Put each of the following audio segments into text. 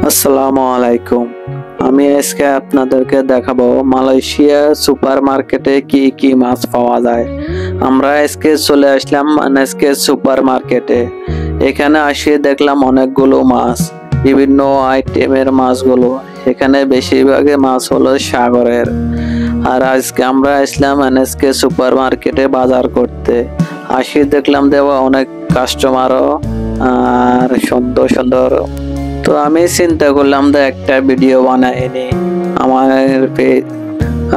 আসসালামু আলাইকুম। আমি আজকে আপনাদেরকে দেখাবো মালয়েশিয়া সুপার মার্কেটে কি কি মাছ পাওয়া যায়। আমরা আজকে চলে আসলাম আজকে সুপার মার্কেটে। এখানে আসে দেখলাম অনেকগুলো মাছ, বিভিন্ন আইটেমের মাছগুলো। এখানে বেশিরভাগই মাছ হলো সাগরের। আর আজকে আমরা আসলাম আজকে সুপার মার্কেটে বাজার করতে। আসি দেখলাম দেওয়া অনেক কাস্টমারও আর সুন্দর সুন্দর। তো আমি চিন্তা করলাম যে একটা ভিডিও বানাইনি আমার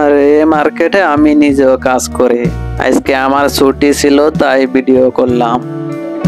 আর এই মার্কেটে আমি নিজেও কাজ করি। আজকে আমার ছুটি ছিল তাই ভিডিও করলাম।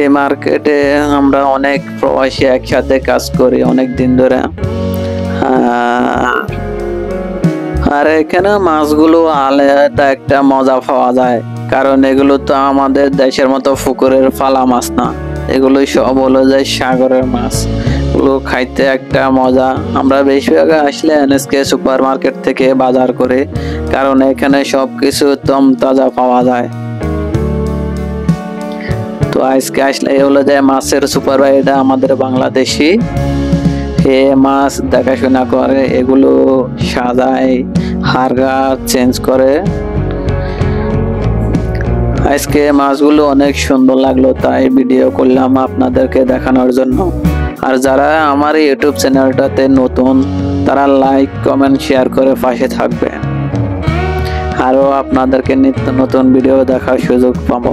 এই মার্কেটে আমরা অনেক প্রবাসী একসাথে কাজ করি অনেক দিন ধরে। আর এখানে মাছগুলো আলাদা একটা মজা পাওয়া যায়, কারণ এগুলো তো আমাদের দেশের মতো পুকুরের ফালা মাছ না, এগুলো সব হলো যায় সাগরের মাছ। এগুলো খাইতে একটা মজা। আমরা বেশিরভাগ আসলে এনএসকে সুপার মার্কেট থেকে বাজার করে, কারণ এখানে সবকিছু একদম তাজা পাওয়া যায়। তো আজকে আসলে এই হলো যে মাছের সুপার, এটা আমাদের বাংলাদেশি এ মাছ দেখাশোনা করে, এগুলো সাজায়, হারগা চেঞ্জ করে। আজকে মাছগুলো অনেক সুন্দর লাগলো তাই ভিডিও করলাম আপনাদেরকে দেখানোর জন্য। আর যারা আমার ইউটিউব চ্যানেলটাতে নতুন, তারা লাইক কমেন্ট শেয়ার করে পাশে থাকবে। আরও আপনাদেরকে নিত্য নতুন ভিডিও দেখার সুযোগ পাবো।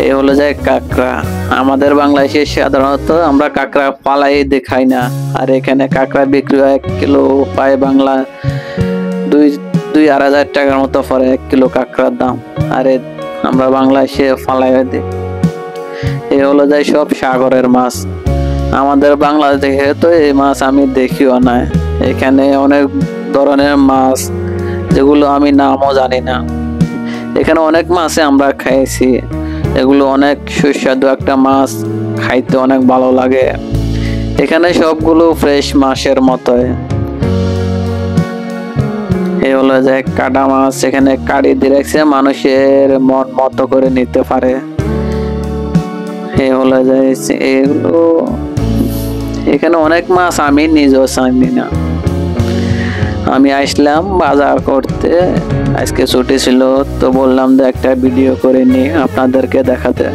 এই হলো যে কাঁকড়া। আমাদের বাংলাদেশে সাধারণত আমরা কাঁকড়া পালাই দেখাই না, আর এখানে কাঁকড়া বিক্রি হয় 1 কিলো পায় বাংলা 2-2.5 টাকার মতো পরে 1 কিলো কাঁকড়ার দাম। আর আমরা বাংলাদেশে ফালাই দিই। এই হলো যে সব সাগরের মাছ। আমাদের বাংলাদেশে তো এই মাছ আমি দেখিও না। এখানে অনেক ধরনের মাছ যেগুলো আমি নামও জানি না। এখানে অনেক মাছ আমরা খাইছি, এগুলো অনেক সুস্বাদু একটা মাছ, খাইতে অনেক ভালো লাগে। এখানে সবগুলো ফ্রেশ মাছের মতোই। এই হলো যে কাটা মাছ, এখানে কাটি দিয়ে রাখছে, মানুষের মন মতো করে নিতে পারে। এই হলো যে এগুলো, এখানে অনেক মাছ আমি নিজেও জানি না। আমি আসলাম বাজার করতে, আজকে ছুটি ছিল তো বললাম যে একটা ভিডিও করে নি আপনাদেরকে দেখাতে।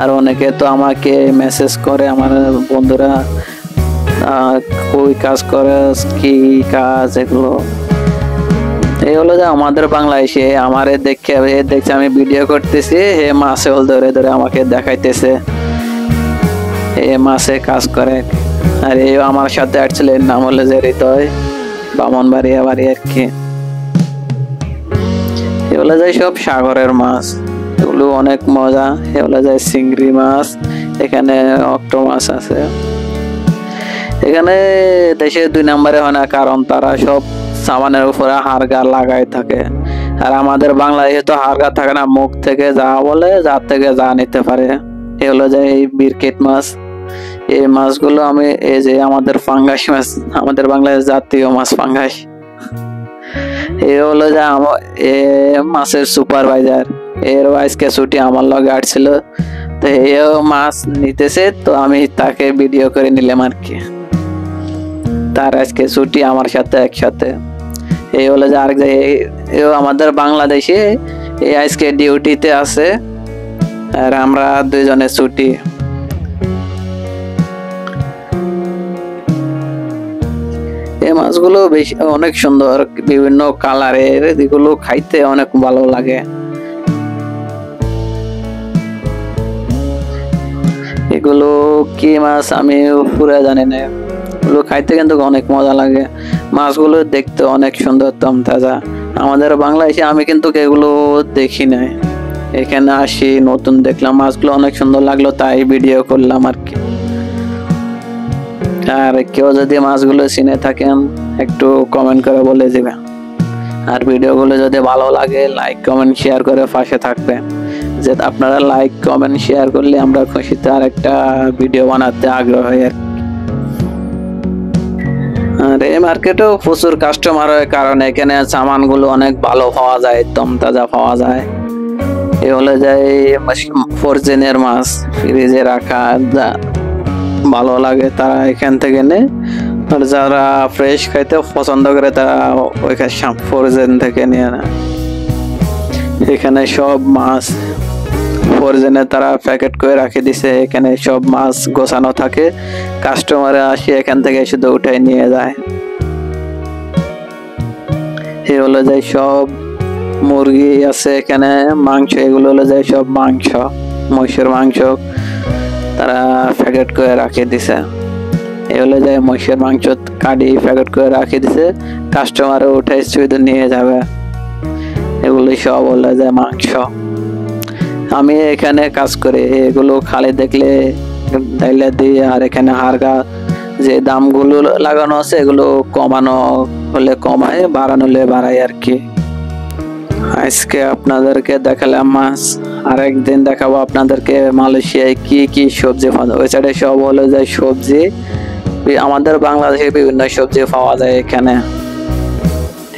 আর অনেকে তো আমাকে মেসেজ করে, আমার বন্ধুরা, কই কাজ করে, কি কাজ এগুলো। এই হলো যে আমাদের বাংলাদেশে আমারে দেখছে আমি ভিডিও করতেছি, হে মাছে ধরে ধরে আমাকে দেখাইতেছে এ মাছে কাজ করে। আর এই আমার সাথে আসলে এর নাম হলো যে হৃদয়, বামনবাড়িয়া বাড়ি আর কি। এগুলো যায় সব সাগরের মাছ, এগুলো অনেক মজা। এগুলো যায় চিংড়ি মাছ, এখানে অক্টোপাস আছে। এখানে দেশে 2 নম্বরে হয় না, কারণ তারা সব সাবানের উপরে হাড়গা লাগাই থাকে। আর আমাদের বাংলাদেশে তো হাড়গা থাকে না, মুখ থেকে যা বলে যার থেকে যা নিতে পারে। এগুলো যায় এই বিরকেট মাছ। এই মাছগুলো আমি এই যে আমাদের ফাঙ্গাস মাছ, আমাদের বাংলাদেশ জাতীয় মাছ ফাঙ্গাস। এই হলো যে মাছের সুপারভাইজার, এর আজকে ছুটি আমার লগে আসছিল, তো এও মাছ নিতেছে, তো আমি তাকে ভিডিও করে নিলাম আর কি। তার আজকে ছুটি আমার সাথে একসাথে। এই হলো যে আরেক এও আমাদের বাংলাদেশে এই আজকে ডিউটিতে আছে, আর আমরা 2 জনের ছুটি। এই মাছগুলো বেশি অনেক সুন্দর, বিভিন্ন কালারের, এগুলো খাইতে অনেক ভালো লাগে। এগুলো কি মাছ আমি পুরো জানি না, এগুলো খাইতে কিন্তু অনেক মজা লাগে। মাছগুলো দেখতে অনেক সুন্দর, তাজা। আমাদের বাংলাদেশে আমি কিন্তু এগুলো দেখি নাই, এখানে আসি নতুন দেখলাম, মাছগুলো অনেক সুন্দর লাগলো তাই ভিডিও করলাম আর কি। আর কেউ যদি মাছগুলো চিনে থাকেন একটু কমেন্ট করে বলে দিবেন। আর ভিডিওগুলো যদি ভালো লাগে লাইক কমেন্ট শেয়ার করে পাশে থাকবেন। যে আপনারা লাইক কমেন্ট শেয়ার করলে আমরা খুশিতে আর একটা ভিডিও বানাতে আগ্রহ হই আর কি। আর এই মার্কেটেও প্রচুর কাস্টমার হয়, কারণ এখানে সামানগুলো অনেক ভালো পাওয়া যায়, একদম তাজা পাওয়া যায়। এই হলো যে ফরজেনের মাছ, ফ্রিজে রাখা ভালো লাগে তারা এখান থেকে নেয়, আর যারা ফ্রেশ খাইতে পছন্দ করে তারা ওইখানে ফ্রোজেন থেকে নিয়ে নেয়। এখানে সব মাছ ফ্রোজেনে তারা প্যাকেট করে রাখে দিছে, এখানে সব মাছ গোছানো থাকে, কাস্টমারে আসে এখান থেকে শুধু উঠাই নিয়ে যায়। এই হলো যে সব মুরগি আছে এখানে, মাংস, এগুলো হলো যে সব মাংস, মহিষের মাংস তারা প্যাকেট করে রাখে দিছে। এই হলো যে মহিষের মাংস কাটি প্যাকেট করে রাখে দিছে, কাস্টমারে উঠে শুধু নিয়ে যাবে। এগুলো সব হলো যে মাংস। আমি এখানে কাজ করি, এগুলো খালি দেখলে ডাইলে দিই, আর এখানে হারগা যে দামগুলো লাগানো আছে এগুলো কমানো হলে কমায়, বাড়ানো হলে বাড়ায় আর কি। আজকে আপনাদেরকে দেখালাম মাছ, আর একদিন দেখাবো আপনাদেরকে মালয়েশিয়ায় কি কি সবজি পাওয়া যায়। ওই সাইডে সব হলো যে সবজি, আমাদের বাংলাদেশে বিভিন্ন সবজি পাওয়া যায় এখানে।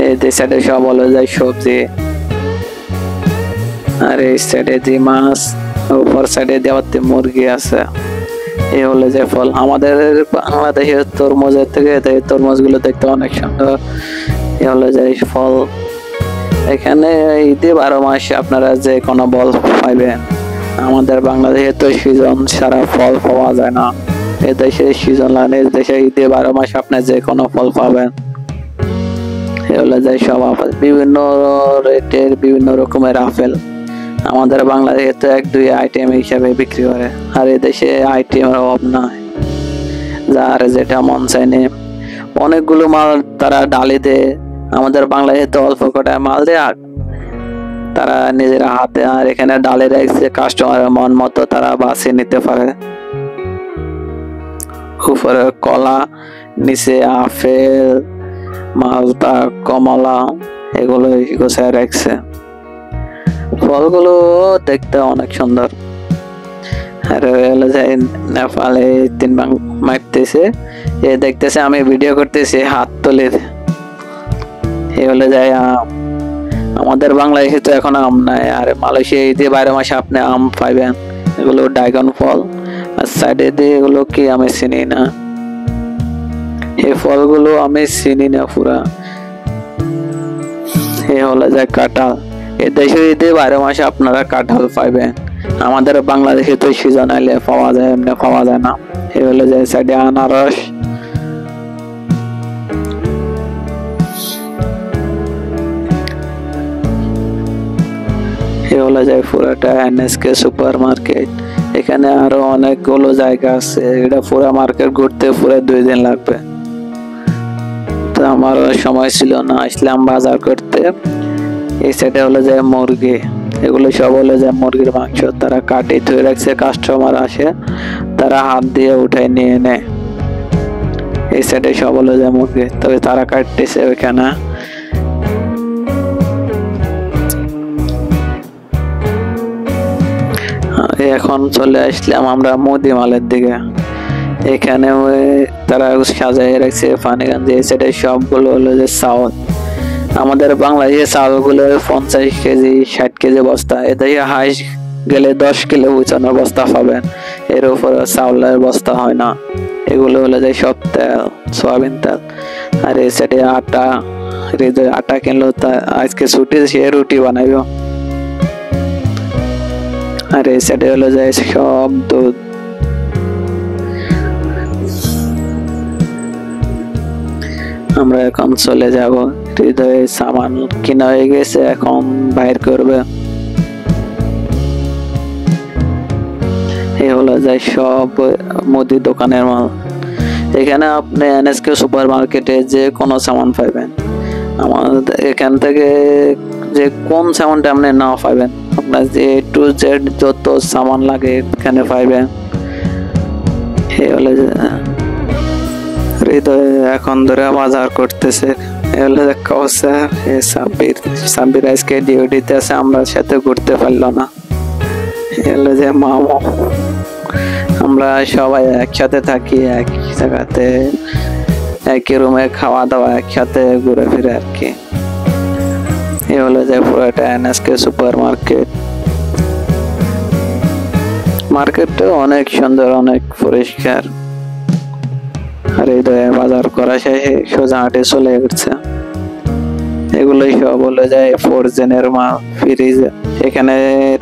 এই সাইডে সব হলো যে সবজি, আর এই সাইডে যে মাছ, উপর সাইডে দেওয়াতে মুরগি আছে। এই হলো যে ফল, আমাদের বাংলাদেশের তরমুজের থেকে তরমুজ গুলো দেখতে অনেক সুন্দর। এই হলো যে ফল, এখানে ঈদে 12 মাসে আপনারা যে কোনো ফল পাইবেন। আমাদের বাংলাদেশে তো সিজন সারা ফল পাওয়া যায় না, এ দেশে সিজন লাগে, এ দেশে ঈদে 12 মাসে আপনি যে কোনো ফল পাবেন। এই হলো যে সব আপেল, বিভিন্ন রেটের বিভিন্ন রকমের আপেল। আমাদের বাংলাদেশে তো 1-2 আইটেম হিসাবে বিক্রি করে, আর এদেশে আইটেমের অভাব নাই, যার যেটা মন চায় নে। অনেকগুলো মাল তারা ডালি দেয়, আমাদের বাংলাদেশে তো অল্প কটা মাল দেয়, আর তারা নিজের হাতে, আর এখানে ডালে রাখছে, কাস্টমারের মন মতো তারা বাছিয়ে নিতে পারে। উপরে কলা, নিচে আপেল, মালটা, কমলা, এগুলো গোছায় রাখছে। ফলগুলো দেখতে অনেক সুন্দর। আর নেপালে 3 ভাগ মারতেছে, এ দেখতেছে আমি ভিডিও করতেছি, হাত তুলে। এ হলে যায় আম, আমাদের বাংলাদেশে তো এখন আম নাই, আর মালয়েশিয়া ঈদে 12 মাসে আপনি আম পাইবেন। এগুলো ড্রাগন ফল, আর সাইডে দিয়ে এগুলো কি আমি চিনি না, এই ফলগুলো আমি চিনি না পুরা। এ হলো যায় কাঁঠাল, এই দেশে ঈদে 12 মাসে আপনারা কাঁঠাল পাইবেন, আমাদের বাংলাদেশে তো সিজন আইলে পাওয়া যায়, এমনি পাওয়া যায় না। এই হলো যায় সাইডে আনারস, এই হলো যায় পুরাটা এনএসকে সুপার মার্কেট। এখানে আরো অনেকগুলো জায়গা আছে, এটা পুরা মার্কেট ঘুরতে পুরো 2 দিন লাগবে, তো আমার সময় ছিল না, আসলাম বাজার করতে। এই সাইডে হলো যায় মুরগি, এগুলো সব হলো যায় মুরগির মাংস, তারা কাটি ধুয়ে রাখছে, কাস্টমার আসে তারা হাত দিয়ে উঠাই নিয়ে নেয়। এই সাইডে সব হলো যায় মুরগি, তবে তারা কাটতেছে ওইখানে। এখন চলে আসলাম আমরা মুদি মালের দিকে, এখানে তারা সাজাই রাখছে পানিগঞ্জ। এই সাইডে সবগুলো হলো যে চাউল, আমাদের বাংলাদেশে চাউলগুলো 50 কেজি 60 কেজি বস্তা, এদিকে হাইস গেলে 10 কিলো ওজনের বস্তা পাবেন, এর উপর চাউলের বস্তা হয় না। এগুলো হলো যে সব তেল, সয়াবিন তেল। আর এই সাইডে আটা, আটা কিনলো আজকে ছুটি, সে রুটি বানাইব। আর এই সাইডে হলো যে সব দুধ। আমরা এখন চলে যাব, হৃদয়ে সামান কিনা হয়ে গেছে, এখন বাইর করবে। এই হলো যে সব মুদি দোকানের মাল, এখানে আপনি এনএসকে সুপার মার্কেটে যে কোনো সামান পাইবেন। আমাদের এখান থেকে যে কোন সামানটা আপনি না পাইবেন, আপনার যে A to Z যত সামান লাগে এখানে পাইবেন। এই হলো যে হৃদয় এখন ধরে বাজার করতেছে। এগুলো কাউসার, সাব্বির আজকে ডিউটিতে আছে, আমরা সাথে ঘুরতে পারলো না। এগুলো যে মামা, আমরা সবাই একসাথে থাকি, এক জায়গাতে একই রুমে খাওয়া দাওয়া, একসাথে ঘুরে ফিরে আর কি। এ হলো যে পুরোটা এনএসকে সুপার মার্কেট। মার্কেটটা অনেক সুন্দর, অনেক পরিষ্কার। হৃদয়ে বাজার করা শেষে সোজা হাটে চলে গেছে। এগুলোই সব বলে যায় ফোরজেনের মাল ফ্রিজ। এখানে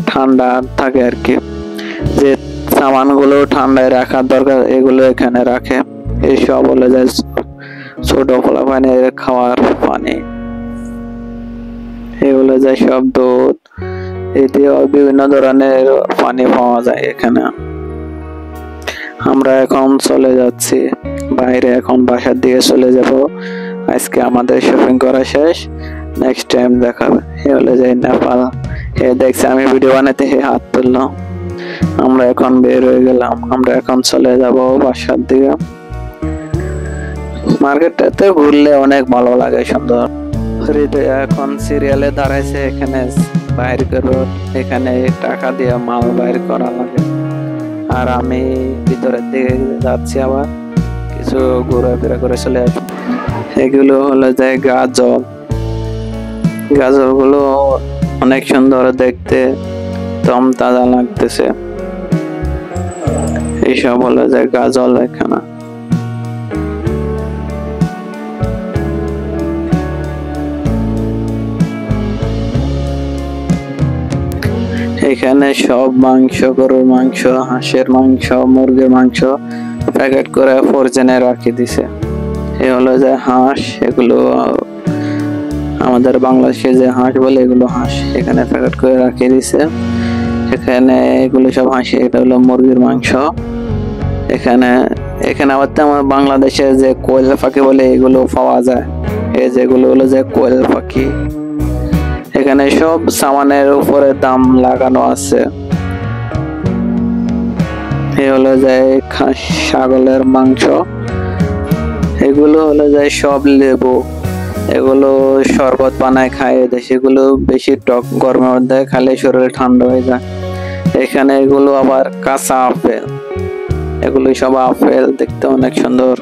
ঠান্ডা থাকে আর কি, যে সামানগুলো ঠান্ডায় রাখার দরকার এগুলো এখানে রাখে। এইসব বলে যায় ছোট ফলা পানির খাওয়ার পানি। এগুলো যায় সব দুধ, এদিকে বিভিন্ন ধরনের পানি পাওয়া যায় এখানে। আমরা এখন চলে যাচ্ছি বাইরে, এখন বাসার দিকে চলে যাব। আজকে আমাদের শপিং করা শেষ, নেক্সট টাইম দেখাবে। এ হলে যাই নেপাল। দেখছে আমি ভিডিও বানাতে হাত তুললাম। আমরা এখন বের হয়ে গেলাম, আমরা এখন চলে যাব বাসার দিকে। মার্কেটটাতে ঘুরলে অনেক ভালো লাগে, সুন্দর। হৃদয় এখন সিরিয়ালে দাঁড়াইছে, এখানে বাইর করো, এখানে টাকা দিয়ে মাল বাইর করা লাগে। আর আমি ভিতরের দিকে যাচ্ছি, আবার কিছু ঘোরাফেরা করে চলে আসবো। এগুলো হলো যে গাজর। গাজর গুলো অনেক সুন্দর দেখতে, দম তাজা লাগতেছে। এইসব হলো যে গাজর এখানে। এখানে সব মাংস, গরুর মাংস, হাঁসের মাংস, মুরগির মাংস প্যাকেট করে ফোরজেনে রাখি দিছে। এ হলো যে হাঁস, এগুলো আমাদের বাংলাদেশে যে হাঁস বলে এগুলো হাঁস, এখানে প্যাকেট করে রাখিয়ে দিছে। এখানে এগুলো সব হাঁস, এটা হলো মুরগির মাংস। এখানে আবার আমার বাংলাদেশে যে কোয়েল পাখি বলে এগুলো পাওয়া যায়, এই যেগুলো হলো যে কোয়েল পাখি। এখানে সব সামানের উপরে দাম লাগানো আছে। এ হলো যে ছাগলের মাংস। এগুলো হলো যে সব লেবু, এগুলো শরবত বানায় খায় দেশে। এগুলো বেশি টক, গরমের মধ্যে খালে শরীরে ঠান্ডা হয়ে যায়। এখানে এগুলো আবার কাঁচা আপেল, এগুলো সব আপেল, দেখতে অনেক সুন্দর।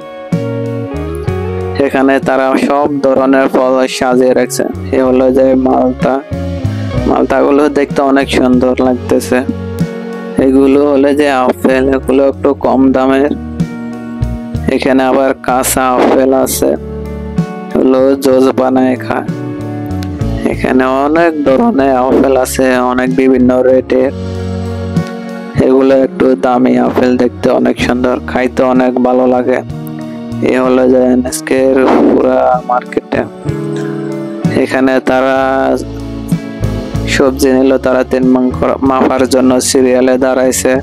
এখানে তারা সব ধরনের ফল সাজিয়ে রাখছে। এ হলো যে মালটা, মালটাগুলো দেখতে অনেক সুন্দর লাগতেছে। এগুলো হলো যে আপেল, এগুলো একটু কম দামের। এখানে আবার কাঁচা আপেল আছে, হলো জুস বানায় খায়। এখানে অনেক ধরনের আপেল আছে, অনেক বিভিন্ন রেটের। এগুলো একটু দামি আপেল, দেখতে অনেক সুন্দর, খাইতে অনেক ভালো লাগে। এ হলো যে আজকের পুরা মার্কেটে। এখানে তারা সবজি নিল, তারা 3 মাপার জন্য সিরিয়ালে দাঁড়াইছে।